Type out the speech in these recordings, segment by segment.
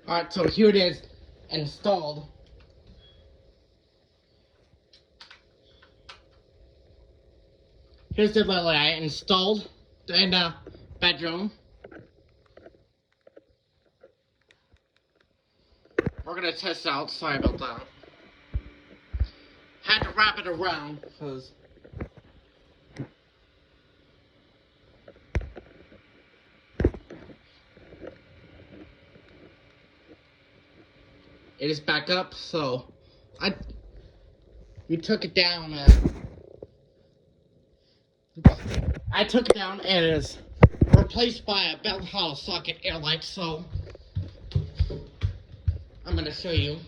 Alright, so here it is installed. Here's the little I installed in the bedroom. We're gonna test it out. Sorry about that. Had to wrap it around because it is back up. So we took it down and I took it down and it is replaced by a belt hollow socket air light. So I'm gonna show you.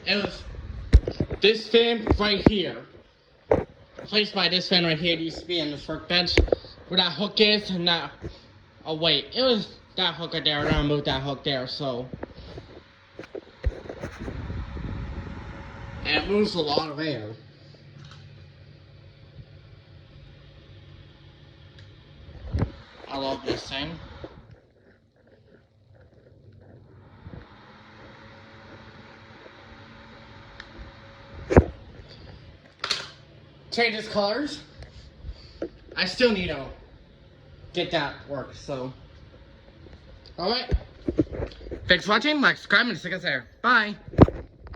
It was this fan right here. Replaced by this fan right here. It used to be in the workbench where that hook is and that. Oh wait, it was that hook right there. And I moved that hook there, so. And it moves a lot of air. I love this thing. Changes colors. I still need to get that work, so. Alright. Thanks for watching, like, subscribe, and see you guys there. Bye.